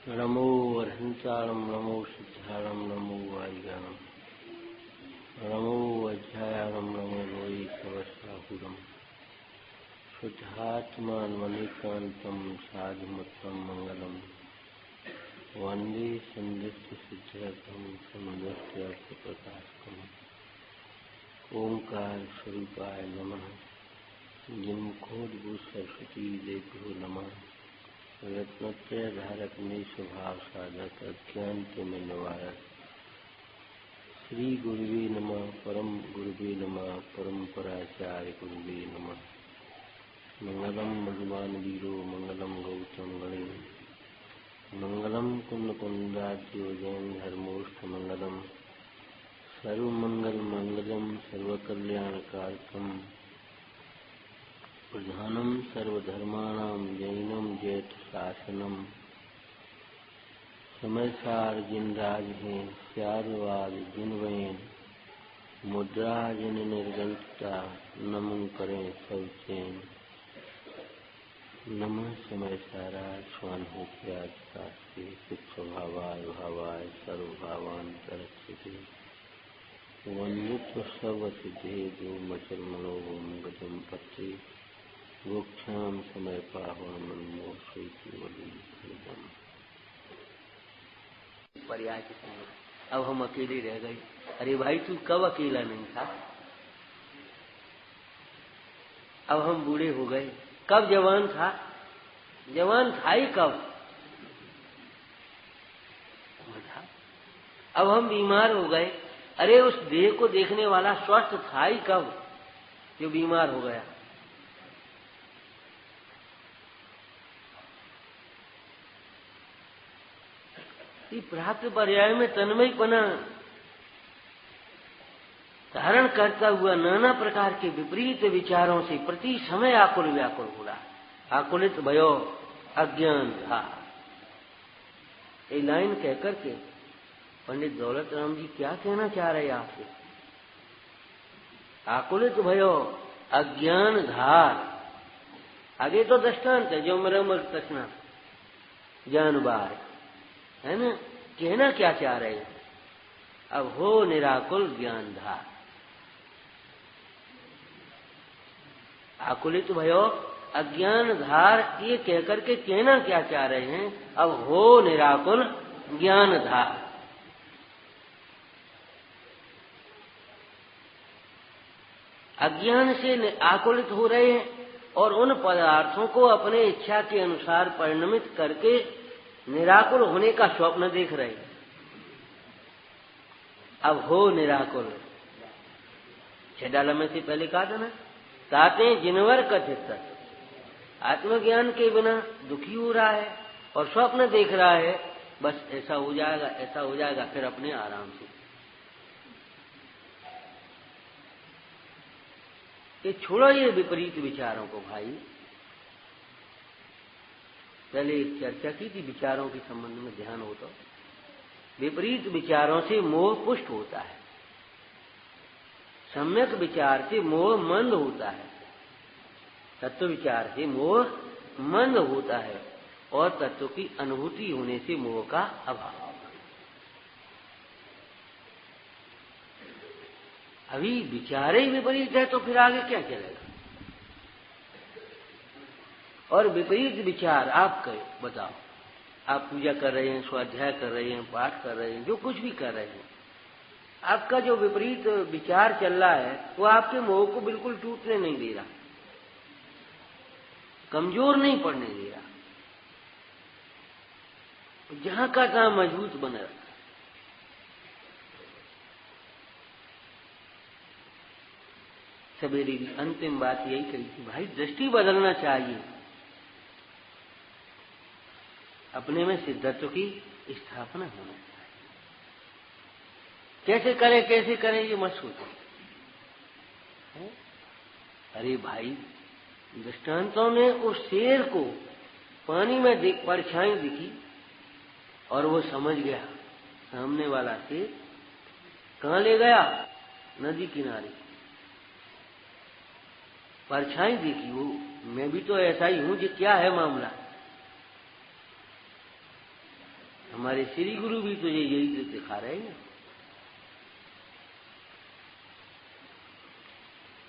नमो अर्हन्ताणं नमो सिद्धाणं नमो वायुगानं नमो अध्यायानं नमो लोये सहस्राहुरं शुद्धात्मानमनेकान्तं साधुमत्तं मंगलम वंदे संदृष्टसिद्ध्यर्थं समुदयर्थप्रकाशकम् ओंकार स्वरूपाय नमः। जिनकोद्भूत सरस्वती देभ्यो नमः। रत्नत्रय धारक में स्वभाव साधक अज्ञान में निवारक श्री गुरुवे नमः। परम गुरुवे नमः। परम्पराचार्य गुरुवे नमः। मंगलम भगवान वीरो मंगलम गौतम गणे मंगलम कुंद कुंदाद्यो जैन धर्मोष्ठ मंगलम सर्वमंगल मंगलम सर्वकल्याणकारकम प्रधानम सर्वधर्माणां जैनम जैत शासनम। समयसार जिन राज हैं स्यादवाद जिन वैन मुद्रा जिन निर्गलता नमन करें सब चैन। नमः समय सारा स्वान हो त्याजकास्ते स्वभावाय भावाय सर्वभावांतरक्षिते वंदित्व सर्वसिद्धे जो मचल मनोभूम गजम पत्रे गोक्षाम समय पावन मनमोक्षी पर्याय के समय अब हम अकेले रह गए। अरे भाई तू कब अकेला नहीं था? अब हम बूढ़े हो गए। कब जवान था? जवान था ही कब? अब हम बीमार हो गए। अरे उस देह को देखने वाला स्वस्थ था ही कब जो बीमार हो गया? प्राप्त पर्याय में तन्मयपना धारण करता हुआ नाना प्रकार के विपरीत विचारों से प्रति समय आकुल व्याकुल हो रहा। आकुलित भयो अज्ञान था। ये लाइन कहकर के पंडित दौलत राम जी क्या कहना चाह रहे आपसे? आकुलित भयो अज्ञान धार। आगे तो दृष्टांत है जो मरम तचना जानबार है ना। कहना क्या चाह रहे हैं? अब हो निराकुल ज्ञान धार। आकुलित भयो अज्ञान धार ये कहकर के कहना क्या चाह रहे हैं? अब हो निराकुल ज्ञान धार। अज्ञान से आकुलित हो रहे हैं और उन पदार्थों को अपने इच्छा के अनुसार परिणमित करके निराकुल होने का स्वप्न देख रहे हैं। अब हो निराकुल। छेडाला में से पहले कहा था ना, ताते जिनवर कथित आत्मज्ञान के बिना दुखी हो रहा है और स्वप्न देख रहा है। बस ऐसा हो जाएगा, ऐसा हो जाएगा, फिर अपने आराम से। ये छोड़ो ये विपरीत विचारों को भाई। पहले एक चर्चा की थी विचारों के संबंध में, ध्यान हो तो। विपरीत विचारों से मोह पुष्ट होता है, सम्यक विचार से मोह मंद होता है, तत्व विचार से मोह मंद होता है और तत्व की अनुभूति होने से मोह का अभाव। अभी विचार ही विपरीत है तो फिर आगे क्या चलेगा? और विपरीत विचार आप बताओ। आप पूजा कर रहे हैं, स्वाध्याय कर रहे हैं, पाठ कर रहे हैं, जो कुछ भी कर रहे हैं, आपका जो विपरीत विचार चल रहा है वो आपके मोह को बिल्कुल टूटने नहीं दे रहा, कमजोर नहीं पड़ने दे रहा, जहां का तहां मजबूत बना रहा। सवेरे की अंतिम बात यही कही थी, भाई दृष्टि बदलना चाहिए। अपने में सिद्धत्व की स्थापना होना चाहिए। कैसे करें ये मत सोचो। अरे भाई दृष्टांतों ने उस शेर को पानी में परछाई दिखी और वो समझ गया सामने वाला शेर कहाँ ले गया? नदी किनारे। परछाई दिखी, वो मैं भी तो ऐसा ही हूं जी, क्या है मामला? हमारे श्री गुरु भी तुझे यही तो दिखा रहे हैं।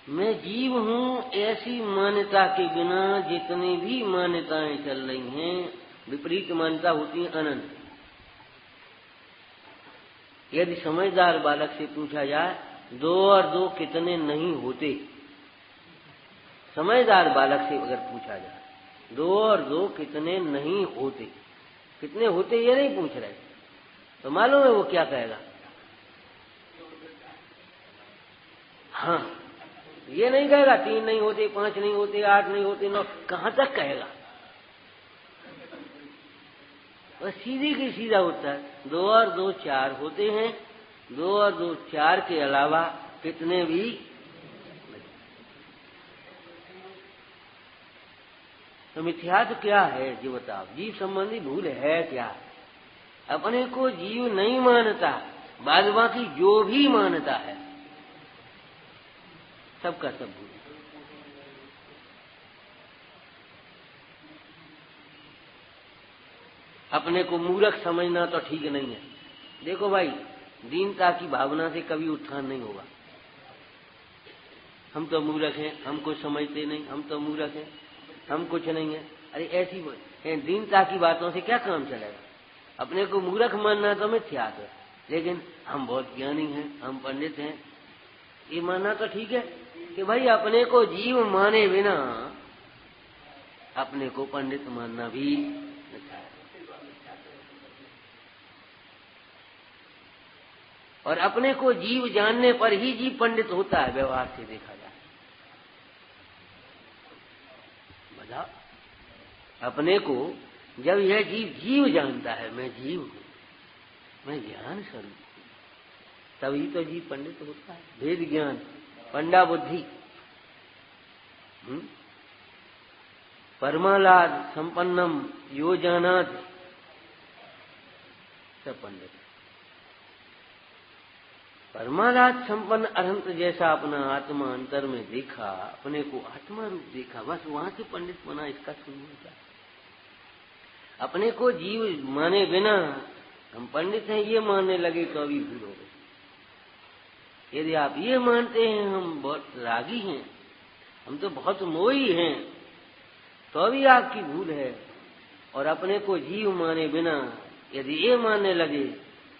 मैं जीव हूं ऐसी मान्यता के बिना जितनी भी मान्यताएं चल रही हैं, विपरीत मान्यता होती है अनंत। यदि समझदार बालक से पूछा जाए 2 और 2 कितने नहीं होते, समझदार बालक से अगर पूछा जाए 2 और 2 कितने नहीं होते, कितने होते ये नहीं पूछ रहे, तो मालूम है वो क्या कहेगा? हाँ, ये नहीं कहेगा 3 नहीं होते, 5 नहीं होते, 8 नहीं होते, 9, कहां तक कहेगा? बस सीधी की सीधा उत्तर 2 और 2 4 होते हैं। 2 और 2 4 के अलावा कितने भी। तो मिथ्यात्व क्या है जी बताओ? जीव संबंधी भूल है क्या? अपने को जीव नहीं मानता, बाद बाकी जो भी मानता है सबका सब भूल। अपने को मूर्ख समझना तो ठीक नहीं है। देखो भाई, दीनता की भावना से कभी उत्थान नहीं होगा। हम तो मूर्ख हैं, हम कुछ समझते नहीं, हम तो मूर्ख हैं, हम कुछ नहीं है। अरे ऐसी दीनता की बातों से क्या काम चलेगा? अपने को मूर्ख मानना तो मिथ्यात्व है, लेकिन हम बहुत ज्ञानी हैं, हम पंडित हैं, ये मानना तो ठीक है कि भाई अपने को जीव माने बिना अपने को पंडित मानना भी अच्छा है। और अपने को जीव जानने पर ही जीव पंडित होता है, व्यवहार से देखा जाए। बताओ, अपने को जब यह जीव जीव जानता है, मैं जीव हूं, मैं ज्ञान स्वरूप हूं, तभी तो जीव पंडित होता है। भेद ज्ञान पंडा बुद्धि परमालाद संपन्नम यो जानात, सब पंडित। परमालाद संपन्न अनंत जैसा अपना आत्मा अंतर में देखा, अपने को आत्मा रूप देखा, बस वहां से पंडित बना, इसका सुनने का। अपने को जीव माने बिना हम पंडित हैं ये मानने लगे तो अभी भूल हो गई। यदि आप ये मानते हैं हम बहुत रागी हैं, हम तो बहुत मोही हैं, तो अभी आपकी भूल है। और अपने को जीव माने बिना यदि ये मानने लगे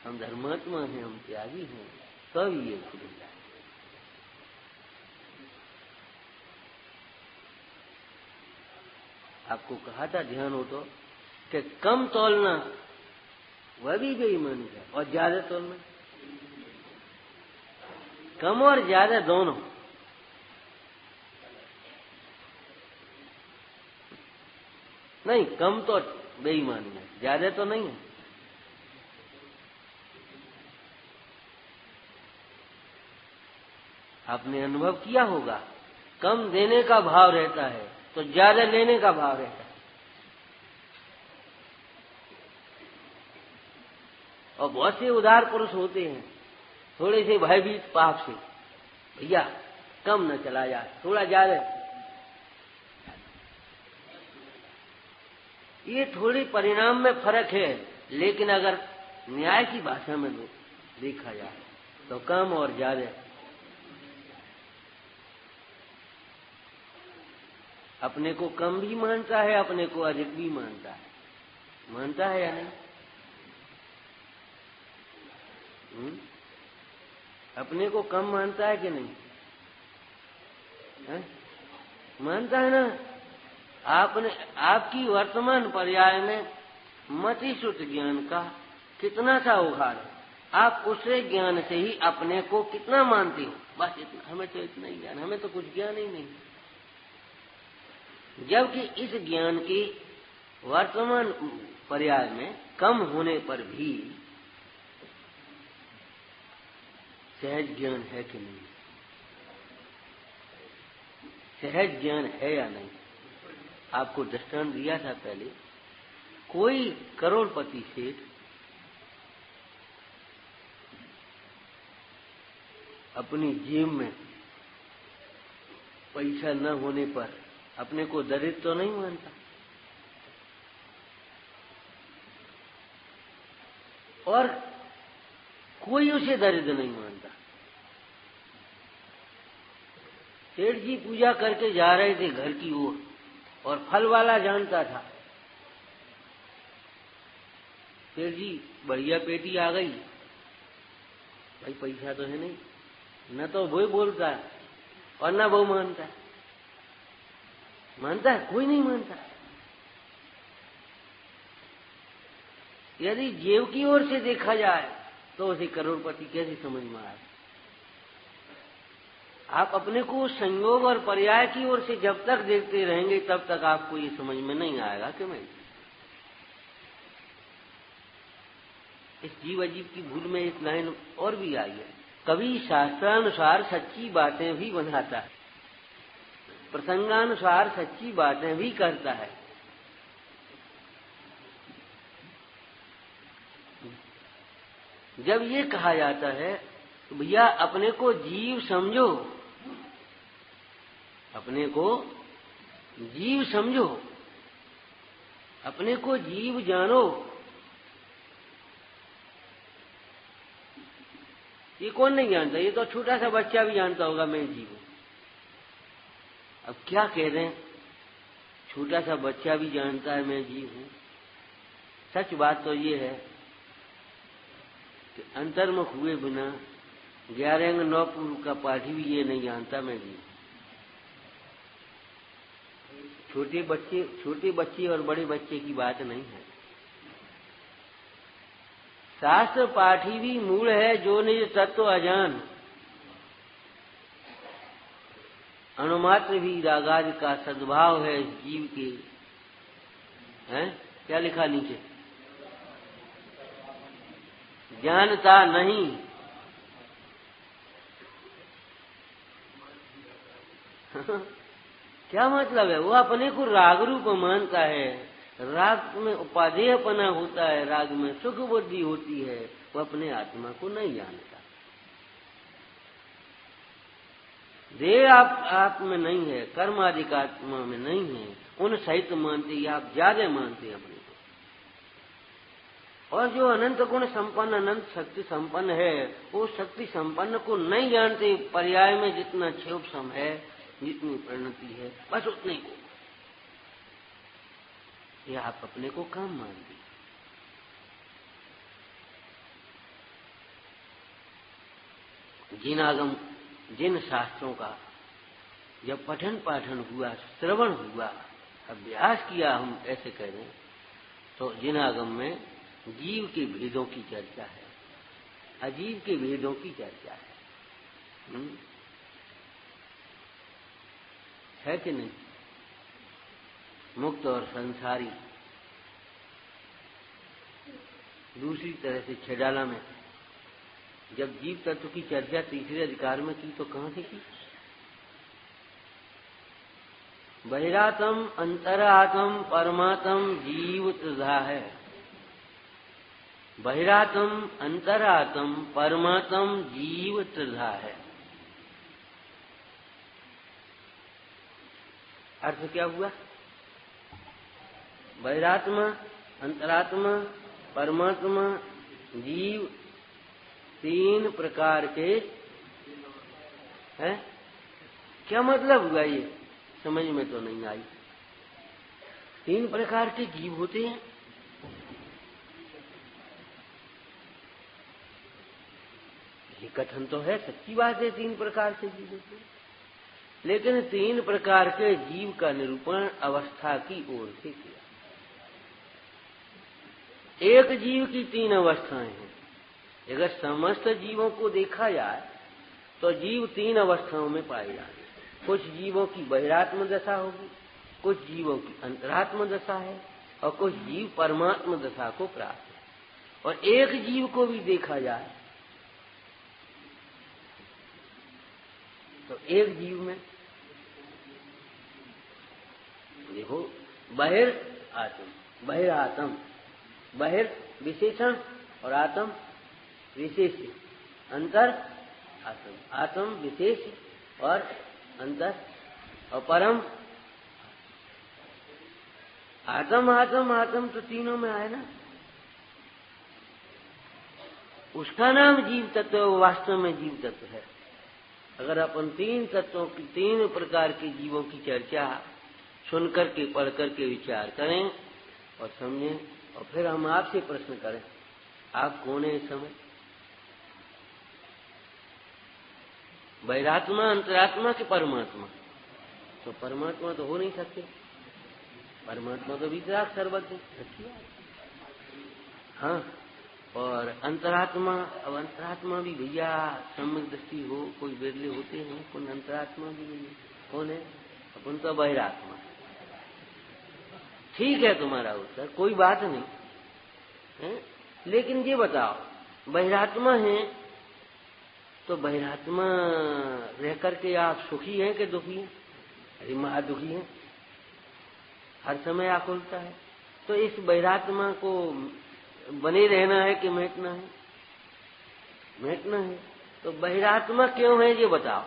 हम धर्मात्मा हैं, हम त्यागी हैं, तब ये भूल हो जाए। आपको कहा था ध्यान हो तो कि कम तोलना वह भी बेईमानी है, और ज्यादा तोलना, कम और ज्यादा दोनों। नहीं, कम तो बेईमानी है, ज्यादा तो नहीं है। आपने अनुभव किया होगा, कम देने का भाव रहता है तो ज्यादा लेने का भाव रहता है। और बहुत से उदार पुरुष होते हैं, थोड़े से भयभीत पाप से, भैया कम न चला जाए, थोड़ा ज्यादा। ये थोड़ी परिणाम में फर्क है, लेकिन अगर न्याय की भाषा में देखा जाए तो कम और ज्यादा। अपने को कम भी मानता है, अपने को अधिक भी मानता है। मानता है या नहीं? अपने को कम मानता है कि नहीं? है? मानता है ना? आपने आपकी वर्तमान पर्याय में मतिश्रुत ज्ञान का कितना सा उघाड़ है, आप उससे ज्ञान से ही अपने को कितना मानते हो? बस इतना, हमें तो इतना ही ज्ञान, हमें तो कुछ ज्ञान ही नहीं। जबकि इस ज्ञान की वर्तमान पर्याय में कम होने पर भी सहज ज्ञान है कि नहीं? सहज ज्ञान है या नहीं? आपको दृष्टांत दिया था पहले, कोई करोड़पति सेठ अपनी जेब में पैसा न होने पर अपने को दरिद्र तो नहीं मानता। और कोई उसे दरिद्र नहीं मानता। सेठ जी पूजा करके जा रहे थे घर की ओर, और फल वाला जानता था। सेठ जी बढ़िया पेटी आ गई, भाई पैसा तो है नहीं, न तो वो बोलता है और न वो मानता है। मानता है? कोई नहीं मानता। यदि जेब की ओर से देखा जाए तो उसे करोड़पति कैसे समझ में आए? आप अपने को संयोग और पर्याय की ओर से जब तक देखते रहेंगे तब तक आपको ये समझ में नहीं आएगा कि मैं इस जीव अजीब की भूल में एक लाइन और भी आई है। कभी शास्त्रानुसार सच्ची बातें भी बनाता है, प्रसंगानुसार सच्ची बातें भी करता है। जब ये कहा जाता है तो भैया अपने को जीव समझो, अपने को जीव समझो, अपने को जीव जानो, ये कौन नहीं जानता? ये तो छोटा सा बच्चा भी जानता होगा मैं जीव हूं। अब क्या कह रहे हैं? छोटा सा बच्चा भी जानता है मैं जीव हूं। सच बात तो ये है कि अंतर्मुख हुए बिना 11 अंग 9 पूर्व का पाठी भी ये नहीं जानता मैं जीव। छोटे बच्चे और बड़े बच्चे की बात नहीं है। शास्त्र पाठी भी मूल है जो निज तत्व अजान, अणुमात्र भी रागाज का सद्भाव है जीव के। हैं? क्या लिखा नीचे? जानता नहीं। क्या मतलब है? वो अपने को राग रूप मानता है, राग में उपादेयपना होता है, राग में सुख बुद्धि होती है, वो अपने आत्मा को नहीं जानता। देह आप में नहीं है, कर्म आदि का आत्मा में नहीं है, उन सहित मानते ही आप ज्यादा मानते हैं अपने को। और जो अनंत गुण संपन्न, अनंत शक्ति संपन्न है, वो शक्ति संपन्न को नहीं जानते। पर्याय में जितना क्षोभ सम है, जितनी परिणति है, बस उतने को ये आप अपने को काम मानते। जिन आगम, जिन शास्त्रों का जब पठन पाठन हुआ, श्रवण हुआ, अभ्यास किया, हम ऐसे कह रहे हैं, तो जिन आगम में जीव के भेदों की चर्चा है, अजीव के भेदों की चर्चा है कि नहीं? मुक्त और संसारी। दूसरी तरह से छेडाला में जब जीव तत्व की चर्चा तीसरे अधिकार में की तो कहां से की? बहिरातम, अंतरातम, परमात्म, जीव त्रिधा है। बहिरातम, अंतरातम, परमात्म, जीव त्रिधा है। अर्थ क्या हुआ? बहिरात्मा, अंतरात्मा, परमात्मा, जीव, 3 प्रकार के हैं। क्या मतलब हुआ? ये समझ में तो नहीं आई। 3 प्रकार के जीव होते हैं। ये कथन तो है, सच्ची बात है, 3 प्रकार से जीव होते हैं। लेकिन 3 प्रकार के जीव का निरूपण अवस्था की ओर से किया। एक जीव की 3 अवस्थाएं हैं। अगर समस्त जीवों को देखा जाए तो जीव 3 अवस्थाओं में पाए जाएंगे। कुछ जीवों की बहिरात्म दशा होगी, कुछ जीवों की अंतरात्म दशा है, और कुछ जीव परमात्म दशा को प्राप्त है। और एक जीव को भी देखा जाए तो एक जीव में देखो, बहिरात्म, बहिर विशेषण और आत्म विशेष, अंतर आत्म, आत्म विशेष और अंतर, और परम आत्म। आत्म आत्म तो तीनों में आए ना। उसका नाम जीव तत्व है, वो वास्तव में जीव तत्व है। अगर अपन 3 तत्वों की 3 प्रकार के जीवों की चर्चा सुन करके पढ़ करके विचार करें और समझें, और फिर हम आपसे प्रश्न करें, आप कौन है इस समय? बहिरात्मा, अंतरात्मा के परमात्मा? तो परमात्मा तो हो नहीं सकते, परमात्मा तो वितराग सर्वज्ञ है। हाँ, और अंतरात्मा, अब अंतरात्मा भी भैया सम्यक दृष्टि हो, कोई बिरले होते हैं, कौन अंतरात्मा भी भैया कौन है? अपन तो बहिरात्मा। ठीक है तुम्हारा उत्तर, कोई बात नहीं है, लेकिन ये बताओ बहिरात्मा है तो बहिरात्मा रह करके आप सुखी हैं कि दुखी हैं? अरे महादुखी हैं, हर समय आकुलता है। तो इस बहिरात्मा को बने रहना है कि मिटना है? मिटना है। तो बहिरात्मा क्यों है ये बताओ।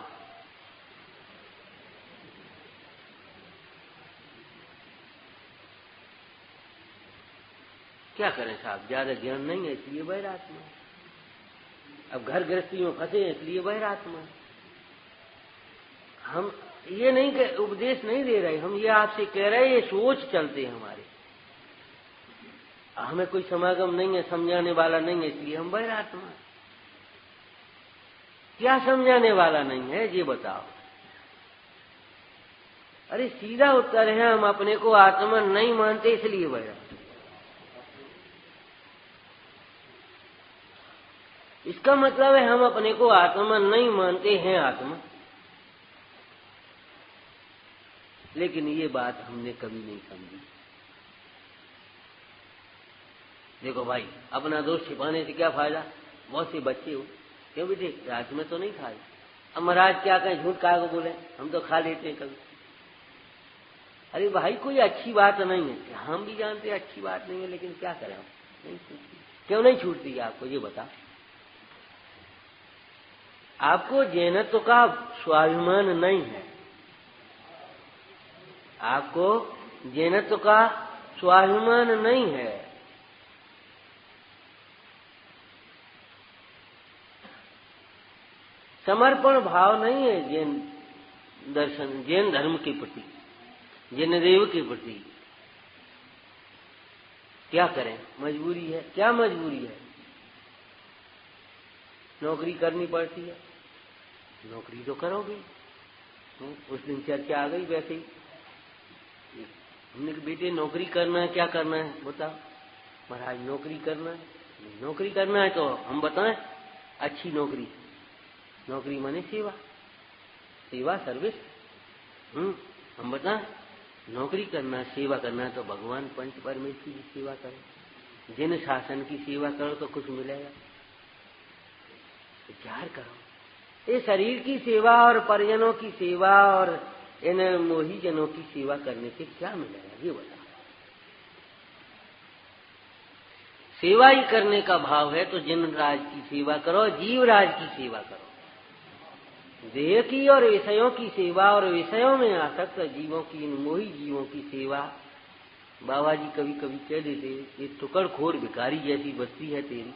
क्या करें साहब, ज्यादा ज्ञान नहीं है इसलिए बहिरात्मा। अब घर गृहस्थी में फंसे इसलिए बहिरात्मा। हम ये नहीं कि उपदेश नहीं दे रहे, हम ये आपसे कह रहे हैं, ये सोच चलते हैं हमारे। हमें कोई समागम नहीं है, समझाने वाला नहीं है, इसलिए हम बहिरात्मा। क्या समझाने वाला नहीं है ये बताओ। अरे सीधा उत्तर है, हम अपने को आत्मा नहीं मानते इसलिए बहिरात्मा। इसका मतलब है हम अपने को आत्मा नहीं मानते हैं आत्मा। लेकिन ये बात हमने कभी नहीं समझी। देखो भाई, अपना दोष छिपाने से क्या फायदा? बहुत से बच्चे हो, क्यों बेटे रात में तो नहीं खाए? अब महाराज क्या कहें, झूठ काहे को बोले, हम तो खा लेते हैं कभी। अरे भाई कोई अच्छी बात नहीं है, हम भी जानते हैं अच्छी बात नहीं है, लेकिन क्या करें, नहीं छूटती। क्यों नहीं छूटती आपको ये बता। आपको जैनत्व का स्वाभिमान नहीं है, आपको जैनत्व का स्वाभिमान नहीं है। समर्पण भाव नहीं है जैन दर्शन, जैन धर्म के प्रति, जैन देव के प्रति। क्या करें, मजबूरी है। क्या मजबूरी है? नौकरी करनी पड़ती है, नौकरी तो करोगे। उस दिन चर्चा आ गई वैसे ही, हमने कहा बेटे नौकरी करना है, क्या करना है बताओ। महाराज नौकरी करना है, नौकरी करना है तो हम बताएं अच्छी नौकरी। नौकरी माने सेवा, सेवा सर्विस। हम बताएं नौकरी करना, सेवा करना है तो भगवान पंच परमेश्वर की सेवा करो, जिन शासन की सेवा करो तो कुछ मिलेगा। विचार करो, ये शरीर की सेवा और परिजनों की सेवा और इन मोही जनों की सेवा करने से क्या मिलेगा ये बताओ। सेवा ही करने का भाव है तो जिन राज की सेवा करो, जीव राज की सेवा करो। देह की और विषयों की सेवा और विषयों में आसक्त जीवों की, इन मोही जीवों की सेवा। बाबा जी कभी कभी कह देते, ये टुकड़खोर भिखारी जैसी बस्ती है तेरी,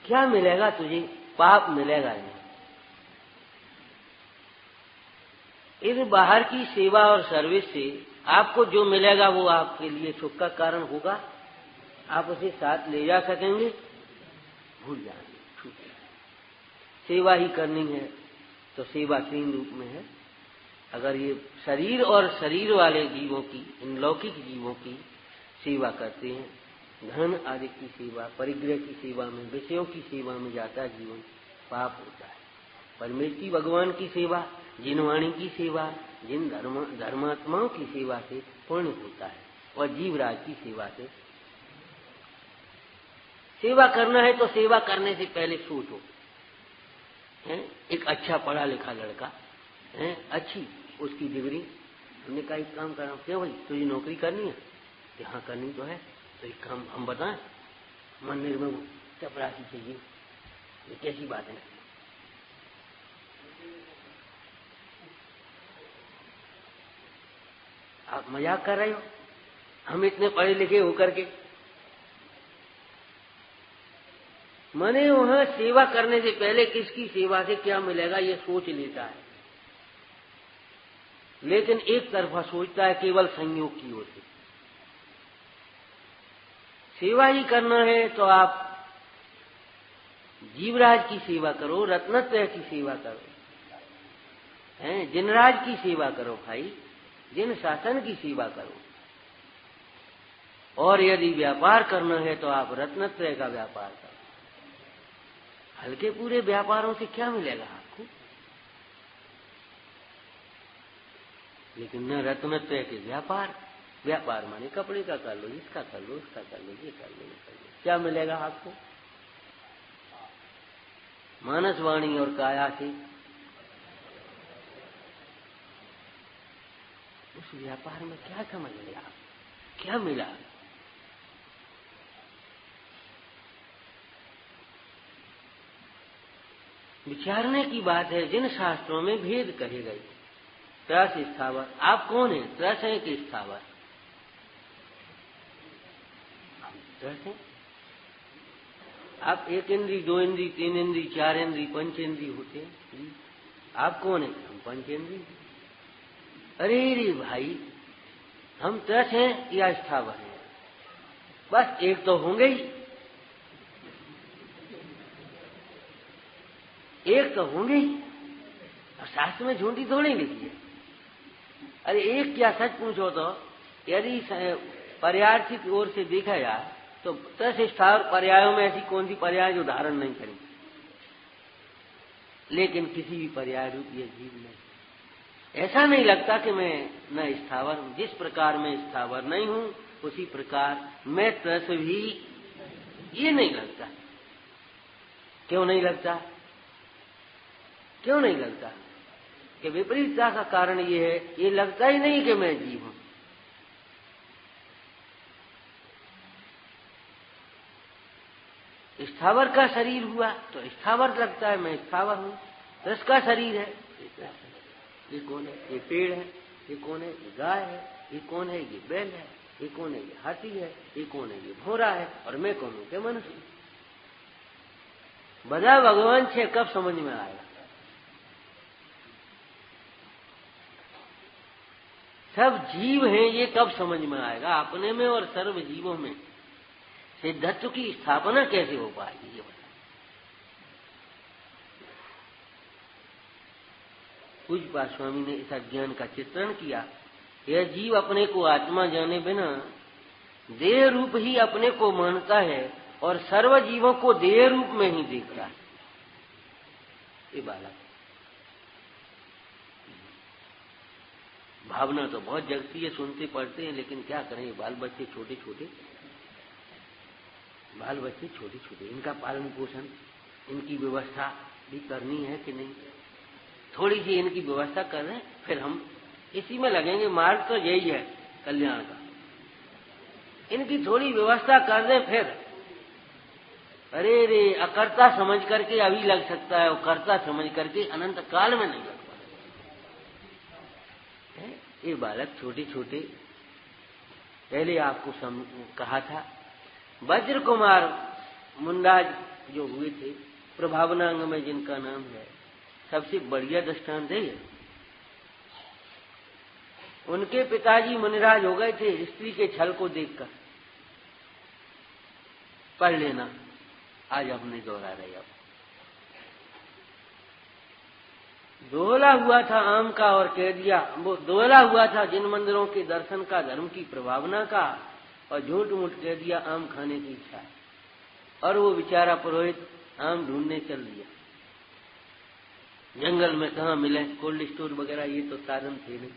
क्या मिलेगा तुझे? पाप मिलेगा नहीं। इस बाहर की सेवा और सर्विस से आपको जो मिलेगा वो आपके लिए सुख का कारण होगा। आप उसे साथ ले जा सकेंगे? भूल जाएंगे, छूट जाएंगे। सेवा ही करनी है तो सेवा 3 रूप में है। अगर ये शरीर और शरीर वाले जीवों की, इन लौकिक जीवों की सेवा करते हैं, धन आदि की सेवा, परिग्रह की सेवा में, विषयों की सेवा में जाता है जीवन, पाप होता है। परमेश्वरी भगवान की सेवा, जिन वाणी की सेवा, जिन धर्मात्माओं की सेवा से पुण्य होता है, और जीवराज की सेवा से। सेवा करना है तो सेवा करने से पहले सोचो। एक अच्छा पढ़ा लिखा लड़का है, अच्छी उसकी डिग्री, हमने कहा एक काम करना, क्यों भाई तुझे नौकरी करनी है? कि हाँ करनी तो है। तो एक काम हम बताएं, मंदिर में चपरासी चाहिए, ये कैसी बात है? आप मजाक कर रहे हो? हम इतने पढ़े लिखे होकर के माने वहां सेवा करने से पहले किसकी सेवा से क्या मिलेगा ये सोच लेता है, लेकिन एक तरफा सोचता है केवल संयोग की ओर से। सेवा ही करना है तो आप जीवराज की सेवा करो, रत्नत्रय की सेवा करो, हैं, जिनराज की सेवा करो भाई, जिन शासन की सेवा करो। और यदि व्यापार करना है तो आप रत्नत्रय का व्यापार करो। हल्के पूरे व्यापारों से क्या मिलेगा आपको? लेकिन न रत्नत्रय के व्यापार, व्यापार माने कपड़े का कर लो, इसका कर लो, उसका कर लो, ये कर लो, ये कर लो, क्या मिलेगा आपको? मानस वाणी और काया से उस व्यापार में क्या समझ लिया आप, क्या मिला? विचारने की बात है। जिन शास्त्रों में भेद कहे गए, त्रस स्थावर, आप कौन है? त्रस है कि स्थावर? त्रस है। आप एक इंद्री, दो इंद्री, तीन इंद्री, चार इंद्री, पंच इंद्री होते हैं। आप कौन है? हम पंच इंद्री। अरे रे भाई, हम त्रस हैं या स्थावर हैं? बस एक तो होंगे ही, एक तो होंगे ही। और शास्त्र में झूठी थोड़ी लिखी है। अरे एक क्या सच पूछो तो यदि पर्याय की ओर से देखा जाए तो त्रस स्थावर पर्यायों में ऐसी कौन सी पर्याय जो धारण नहीं करी, लेकिन किसी भी पर्याय रूप ये जीव नहीं। ऐसा नहीं लगता कि मैं न स्थावर हूं। जिस प्रकार मैं स्थावर नहीं हूं उसी प्रकार मैं त्रस भी, ये नहीं लगता। क्यों नहीं लगता? क्यों नहीं लगता? कि विपरीतता का कारण ये है, ये लगता ही नहीं कि मैं जीव हूं। स्थावर का शरीर हुआ तो स्थावर लगता है, मैं स्थावर हूं। त्रस का शरीर है, ये कौन है? ये पेड़ है। ये कौन है? ये गाय है। ये कौन है? ये बैल है। ये कौन है? ये हाथी है। ये कौन है? ये घोड़ा है। और मैं कौन हूं? क्या मनुष्य? बजा भगवान छे, कब समझ में आएगा? सब जीव हैं ये कब समझ में आएगा? अपने में और सर्व जीवों में सिद्धत्व की स्थापना कैसे हो पाएगी ये बता। पूज्य स्वामी ने इस अज्ञान का चित्रण किया। यह जीव अपने को आत्मा जाने बिना देह रूप ही अपने को मानता है और सर्व जीवों को देह रूप में ही देखता है। ये बालक भावना तो बहुत जगती है, सुनते पढ़ते हैं, लेकिन क्या करें? बाल बच्चे छोटे छोटे, बाल बच्चे छोटे छोटे, इनका पालन पोषण, इनकी व्यवस्था भी करनी है कि नहीं? थोड़ी सी इनकी व्यवस्था कर रहे हैं, फिर हम इसी में लगेंगे। मार्ग तो यही है कल्याण का। इनकी थोड़ी व्यवस्था कर दें फिर अरे रे, अकर्ता समझ करके अभी लग सकता है, और कर्ता समझ करके अनंत काल में नहीं लग पाता। ये बालक छोटे छोटे, पहले आपको कहा था वज्र कुमार मुंडाज जो हुए थे, प्रभावनांग में जिनका नाम है, सबसे बढ़िया दृष्टांत है। उनके पिताजी मुनिराज हो गए थे स्त्री के छल को देखकर। पढ़ लेना, आज हमने दोहरा रहे। अब दोहला हुआ था आम का और कह दिया, वो दोहला हुआ था जिन मंदिरों के दर्शन का, धर्म की प्रभावना का, और झूठ मूठ कह दिया आम खाने की इच्छा। और वो बेचारा पुरोहित आम ढूंढने चल दिया। जंगल में कहाँ मिले कोल्ड स्टोर वगैरह, ये तो साधन थे नहीं।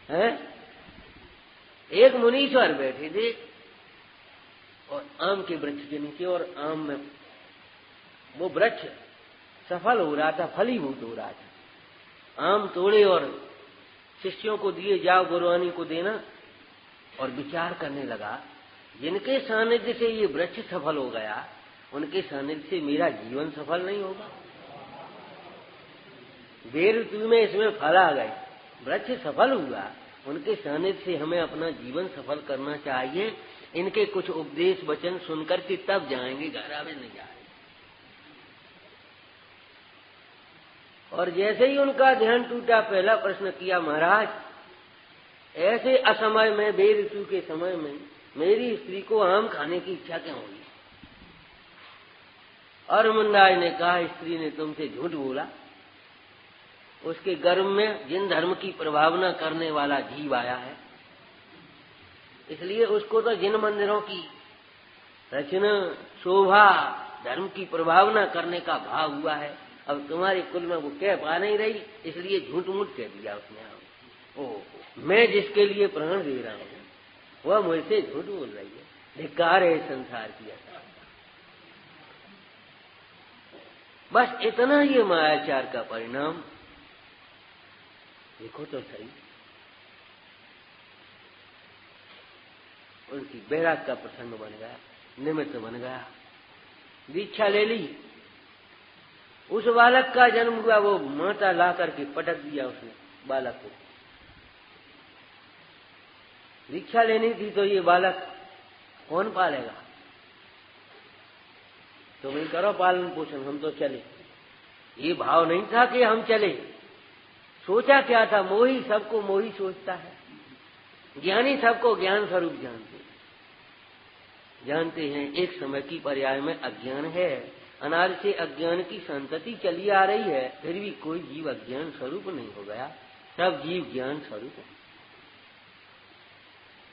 है? एक मुनीश्वर बैठे थे और आम के वृक्ष के नीचे, और आम में वो वृक्ष सफल हो रहा था, फलीभूत हो रहा था। आम तोड़े और शिष्यों को दिए, जाओ गुरुआनी को देना। और विचार करने लगा, जिनके सानिध्य से ये वृक्ष सफल हो गया, उनके सानिध्य से मेरा जीवन सफल नहीं होगा। देर ऋतु में इसमें फल आ गए, वृक्ष सफल हुआ, उनके सानिध्य से हमें अपना जीवन सफल करना चाहिए। इनके कुछ उपदेश वचन सुनकर के तब जाएंगे घर, आवे नहीं जाए। और जैसे ही उनका ध्यान टूटा, पहला प्रश्न किया, महाराज ऐसे असमय में, बेऋतु के समय में मेरी स्त्री को आम खाने की इच्छा क्यों हुई? और मुंडाई ने कहा, स्त्री ने तुमसे झूठ बोला। उसके गर्भ में जिन धर्म की प्रभावना करने वाला जीव आया है, इसलिए उसको तो जिन मंदिरों की रचना, शोभा, धर्म की प्रभावना करने का भाव हुआ है। अब तुम्हारे कुल में वो कह पा नहीं रही, इसलिए झूठ मूठ कह दिया उसने। मैं जिसके लिए प्राण दे रहा हूं वह मुझसे झूठ बोल रही है। धिक्कार है संसार की। बस इतना ये मायाचार का परिणाम। देखो तो सही, उनकी बैराग का प्रसंग बन गया, निमित्त बन गया, दीक्षा ले ली। उस बालक का जन्म हुआ, वो माता ला करके पटक दिया उसने बालक को। दीक्षा लेनी थी तो ये बालक कौन पालेगा? तो भाई करो पालन पोषण, हम तो चले। ये भाव नहीं था कि हम चले। सोचा क्या था? मोही सबको मोही सोचता है। ज्ञानी सबको ज्ञान स्वरूप जानते हैं। एक समय की पर्याय में अज्ञान है, अनादि से अज्ञान की संतति चली आ रही है, फिर भी कोई जीव अज्ञान स्वरूप नहीं हो गया। सब जीव ज्ञान स्वरूप है।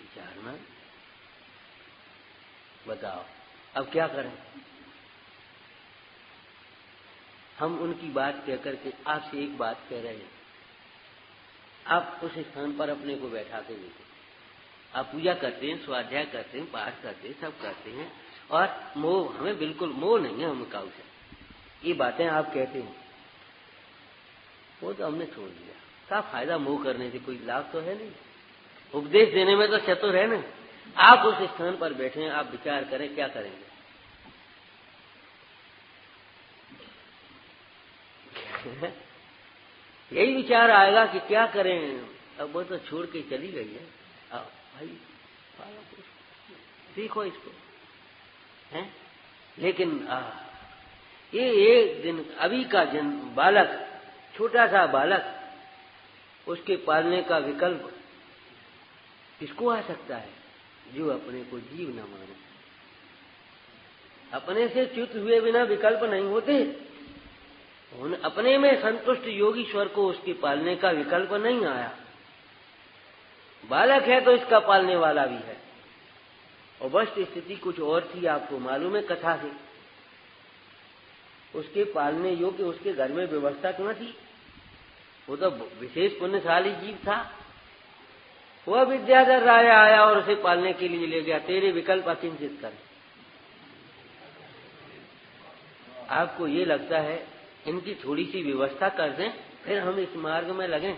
विचारना, बताओ अब क्या करें? हम उनकी बात कह करके आपसे एक बात कह रहे हैं। आप उस स्थान पर अपने को बैठा के देखो। आप पूजा करते हैं, स्वाध्याय करते हैं, पाठ करते हैं, सब करते हैं, और मोह, हमें बिल्कुल मोह नहीं है हम काऊ से। ये बातें आप कहते हैं, वो तो हमने छोड़ दिया। क्या फायदा मोह करने से? कोई लाभ तो है नहीं। उपदेश देने में तो चतुर है ना। आप उस स्थान पर बैठे हैं, आप विचार करें क्या करेंगे? यही विचार आएगा कि क्या करें। अब वो तो छोड़ के चली गई है। अब भाई देखो इसको है। लेकिन ये एक दिन अभी का बालक, छोटा सा बालक, उसके पालने का विकल्प किसको आ सकता है? जो अपने को जीव न माने। अपने से च्युत हुए बिना विकल्प नहीं होते। अपने में संतुष्ट योगीश्वर को उसके पालने का विकल्प नहीं आया। बालक है तो इसका पालने वाला भी है। और वस्तु स्थिति कुछ और थी, आपको मालूम है कथा से। उसके पालने योग्य उसके घर में व्यवस्था क्यों थी? वो तो विशेष पुण्यशाली जीव था। वह विद्याधर राय आया और उसे पालने के लिए ले गया। तेरे विकल्प अकिंचित कर। आपको ये लगता है इनकी थोड़ी सी व्यवस्था कर दें, फिर हम इस मार्ग में लगें?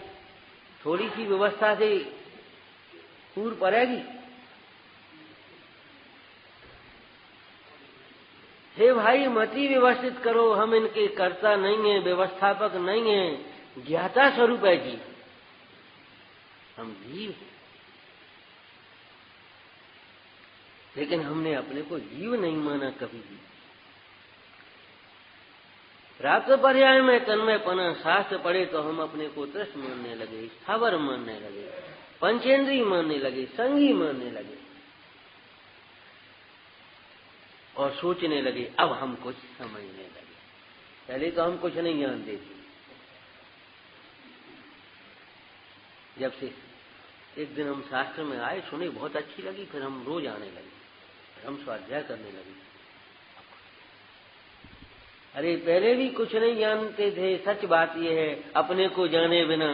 थोड़ी सी व्यवस्था से पूर पड़ेगी? हे भाई, मति व्यवस्थित करो। हम इनके कर्ता नहीं है, व्यवस्थापक नहीं है, ज्ञाता स्वरूप है जीव। हम जीव हैं, लेकिन हमने अपने को जीव नहीं माना कभी भी। प्राप्त पर्याय में तन्मयपना, शास्त्र पढ़े तो हम अपने को तृष्ण मानने लगे, स्थावर मानने लगे, पंचेंद्रिय मानने लगे, संगी मानने लगे, और सोचने लगे अब हम कुछ समझने लगे। पहले तो हम कुछ नहीं जानते थे। जब से एक दिन हम शास्त्र में आए, सुने, बहुत अच्छी लगी, फिर हम रोज आने लगे, फिर हम स्वाध्याय करने लगे। अरे पहले भी कुछ नहीं जानते थे। सच बात यह है, अपने को जाने बिना,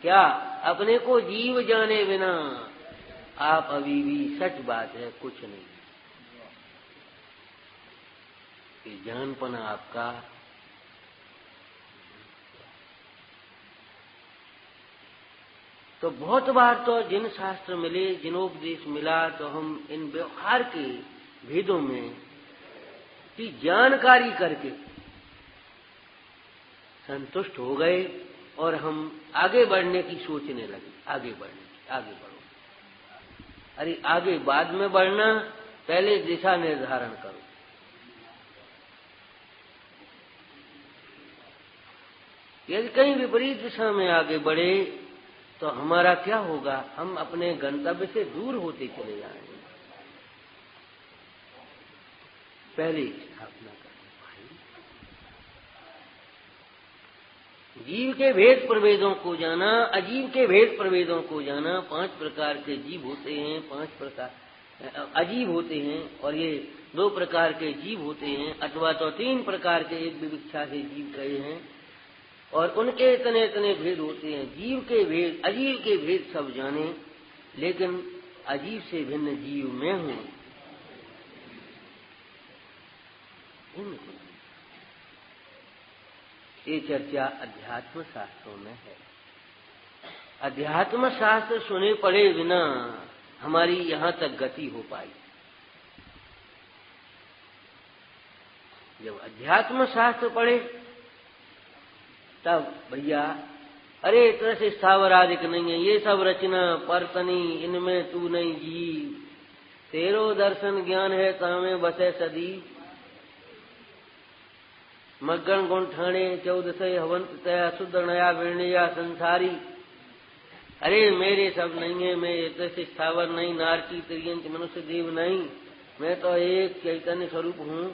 क्या अपने को जीव जाने बिना आप अभी भी, सच बात है, कुछ नहीं। ये जानपना आपका तो बहुत बार तो जिन शास्त्र मिले, जिनोपदेश मिला, तो हम इन व्यवहार के भेदों में की जानकारी करके संतुष्ट हो गए और हम आगे बढ़ने की सोचने लगे। आगे बढ़ो। अरे आगे बाद में बढ़ना, पहले दिशा निर्धारण करो। यदि कहीं विपरीत दिशा में आगे बढ़े तो हमारा क्या होगा? हम अपने गंतव्य से दूर होते चले जाएंगे। पहले स्थापना करनी भाई। जीव के भेद प्रभेदों को जाना, अजीव के भेद प्रभेदों को जाना। 5 प्रकार के जीव होते हैं, 5 प्रकार अजीब होते हैं, और ये 2 प्रकार के जीव होते हैं, अथवा तो 3 प्रकार के एक विविक्षा से जीव कहे हैं, और उनके इतने इतने भेद होते हैं। जीव के भेद, अजीव के भेद सब जाने, लेकिन अजीव से भिन्न जीव मैं हूं। ये चर्चा अध्यात्म शास्त्रों में है। अध्यात्म शास्त्र सुने पड़े बिना हमारी यहां तक गति हो पाई। जब अध्यात्म शास्त्र पढ़े तब भैया, अरे इतना से स्थावर आदिक नहीं है, ये सब रचना परतनी, इनमें तू नहीं जीव, तेरो दर्शन ज्ञान है तामे बसे सदी, मगन गुण ठाणे 1400 हवंत तया शुद्ध नया विणया संसारी। अरे मेरे सब नहीं है, मैं इतने से स्थावर नहीं, नारकी त्रियंच मनुष्य देव नहीं, मैं तो एक चैतन्य स्वरूप हूँ।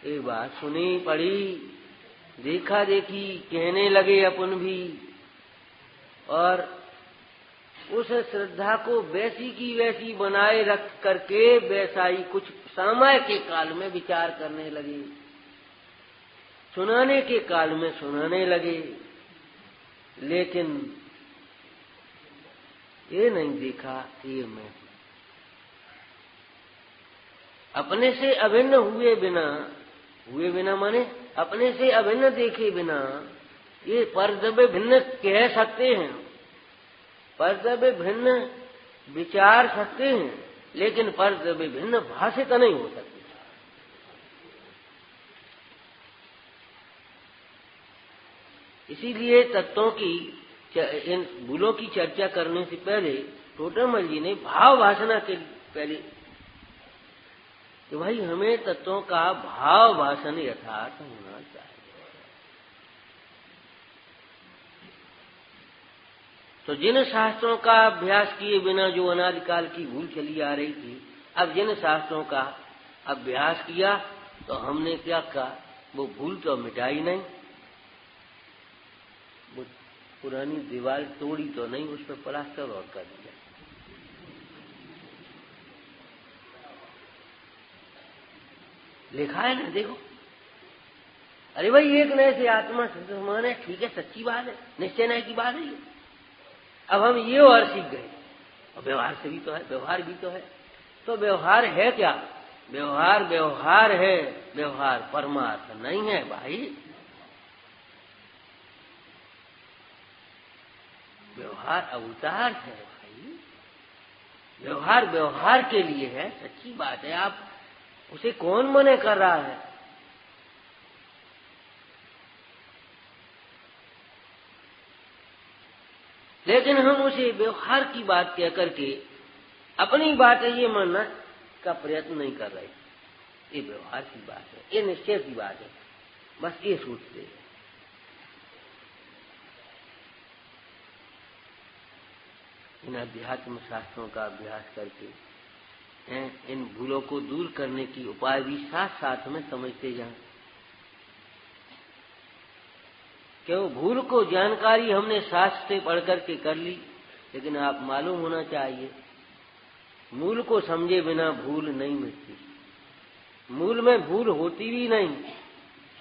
ये बात सुनी पड़ी, देखा देखी कहने लगे अपन भी, और उस श्रद्धा को वैसी की वैसी बनाए रख करके वैसा ही कुछ समय के काल में विचार करने लगे, सुनाने के काल में सुनाने लगे, लेकिन ये नहीं देखा कि ये मैं अपने से अभिन्न हुए बिना माने अपने से अभिन्न देखे बिना ये परद्रव्य भिन्न कह सकते हैं, परद्रव्य भिन्न विचार सकते हैं, लेकिन परद्रव्य भिन्न भाषित नहीं हो सकते। इसीलिए तत्वों की, इन भूलों की चर्चा करने से पहले टोटरमल जी ने भाव भाषणा के पहले कि भाई हमें तत्वों का भाव भाषण यथार्थ होना चाहिए। तो जिन शास्त्रों का अभ्यास किए बिना जो अनादिकाल की भूल चली आ रही थी, अब जिन शास्त्रों का अभ्यास किया तो हमने क्या कहा, वो भूल तो मिटाई नहीं, वो पुरानी दीवार तोड़ी तो नहीं, उस पर प्लास्टर और कर दिया। लिखा है ना, देखो। अरे भाई एक नए से आत्मा समान है, ठीक है, सच्ची बात है, निश्चय नए की बात है ये। अब हम ये और सीख गए, और व्यवहार से भी तो है, व्यवहार भी तो है। तो व्यवहार है क्या? व्यवहार है, व्यवहार परमार्थ नहीं है भाई। व्यवहार अवतार है भाई, व्यवहार के लिए है, सच्ची बात है। आप उसे कौन मने कर रहा है? लेकिन हम उसे व्यवहार की बात कह करके अपनी बात है ये मानना का प्रयत्न नहीं कर रहे। ये व्यवहार की बात है, ये निश्चय की बात है, बस ये सोचते हैं। इन अध्यात्म शास्त्रों का अभ्यास करके इन भूलों को दूर करने की उपाय भी साथ साथ में समझते जाएं। क्यों भूल को जानकारी हमने शास्त्र से पढ़ करके कर ली, लेकिन आप मालूम होना चाहिए मूल को समझे बिना भूल नहीं मिटती, मूल में भूल होती भी नहीं,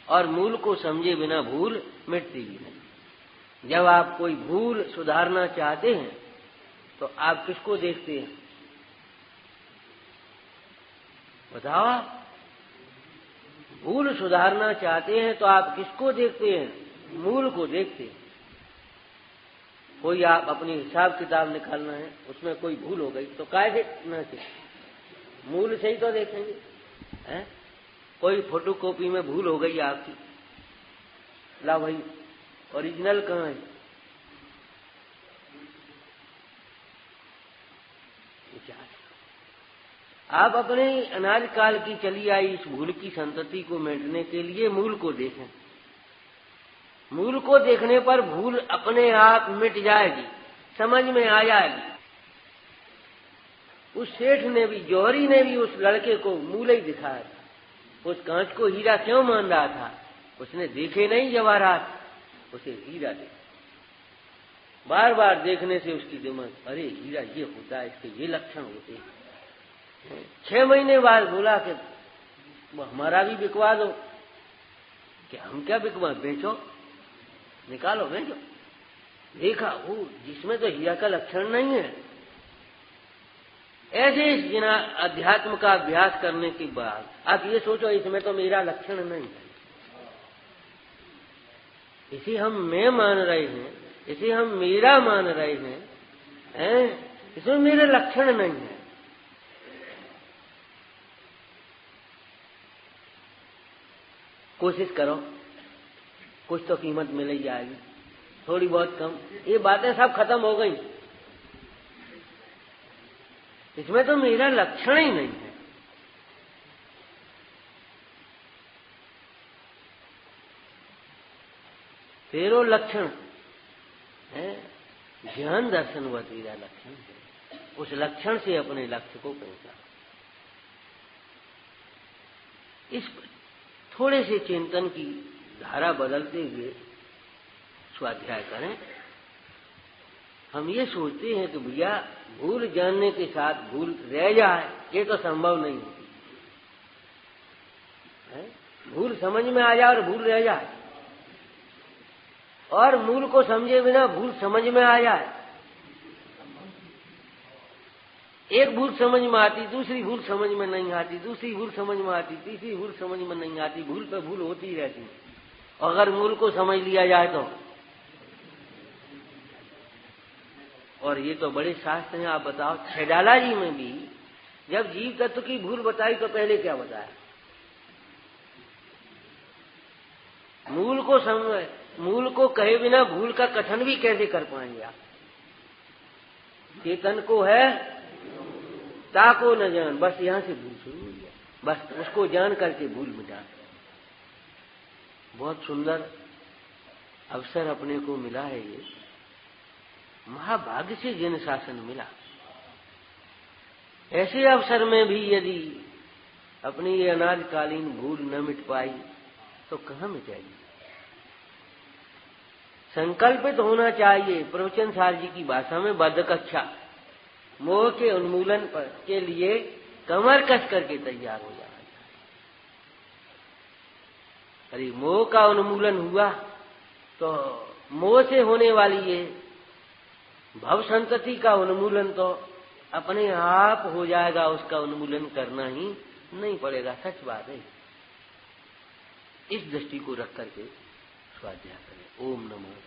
और मूल को समझे बिना भूल मिटती भी नहीं। जब आप कोई भूल सुधारना चाहते हैं तो आप किसको देखते हैं? बताओ, आप भूल सुधारना चाहते हैं तो आप किसको देखते हैं? मूल को देखते हैं। कोई आप अपनी हिसाब किताब निकालना है, उसमें कोई भूल हो गई तो काय देखना चाहिए? मूल से ही तो देखेंगे। हैं? कोई फोटोकॉपी में भूल हो गई आपकी, ला भाई ओरिजिनल कहाँ है? आप अपने अनादि काल की चली आई इस भूल की संतति को मिटने के लिए मूल को देखें। मूल को देखने पर भूल अपने आप मिट जाएगी, समझ में आ जाएगी। उस सेठ ने भी, जौहरी ने भी उस लड़के को मूल ही दिखाया था। उस कांच को हीरा क्यों मान रहा था? उसने देखे नहीं जवाहरात, उसे हीरा देखा। बार बार देखने से उसकी दिमाग, अरे हीरा ये होता है, इसके ये लक्षण होते हैं। 6 महीने बाद बोला कि वो हमारा भी बिकवा दो। कि हम क्या बिकवा, बेचो, निकालो, बेचो। देखा वो जिसमें तो हीरा का लक्षण नहीं है। ऐसे जिना अध्यात्म का अभ्यास करने के बाद आप ये सोचो इसमें तो मेरा लक्षण नहीं है, इसे हम मैं मान रहे हैं, इसे हम मेरा मान रहे हैं, इसमें मेरे लक्षण नहीं है। कोशिश करो, कुछ तो कीमत मिल ही जाएगी, थोड़ी बहुत कम। ये बातें सब खत्म हो गई, इसमें तो मेरा लक्षण ही नहीं है। तेरो लक्षण है ज्ञान दर्शन, वह तेरा लक्षण है। उस लक्षण से अपने लक्ष्य को पहुंचा। इस थोड़े से चिंतन की धारा बदलते हुए स्वाध्याय करें। हम ये सोचते हैं कि भैया भूल जानने के साथ भूल रह जाए, ये तो संभव नहीं है। भूल समझ में आ जाए और भूल रह जाए, और मूल को समझे बिना भूल समझ में आ जाए। एक भूल समझ में आती, दूसरी भूल समझ में नहीं आती, दूसरी भूल समझ में आती, तीसरी भूल समझ में नहीं आती, भूल पे भूल होती रहती। अगर मूल को समझ लिया जाए तो, और ये तो बड़े शास्त्र हैं। आप बताओ, छेडाला जी में भी जब जीव तत्व की भूल बताई तो पहले क्या बताया? मूल को समझ, मूल को कहे बिना भूल का कथन भी कैसे कर पाएंगे आप? चेतन को है ताको न जान, बस यहां से भूल शुरू हुई है, बस उसको जान करके भूल मिटा। बहुत सुंदर अवसर अपने को मिला है। ये महाभाग्य से जिन शासन मिला, ऐसे अवसर में भी यदि अपनी ये अनादिकालीन भूल न मिट पाई तो कहां मिटेगी? संकल्पित होना चाहिए। प्रवचन सार जी की भाषा में बद्ध कक्षा, मोह के उन्मूलन के लिए कमर कस करके तैयार हो जाना चाहिए। अरे मोह का उन्मूलन हुआ तो मोह से होने वाली ये भव संतति का उन्मूलन तो अपने आप हो जाएगा। उसका उन्मूलन करना ही नहीं पड़ेगा। सच बात है। इस दृष्टि को रख करके स्वाध्याय करें। ओम नमः।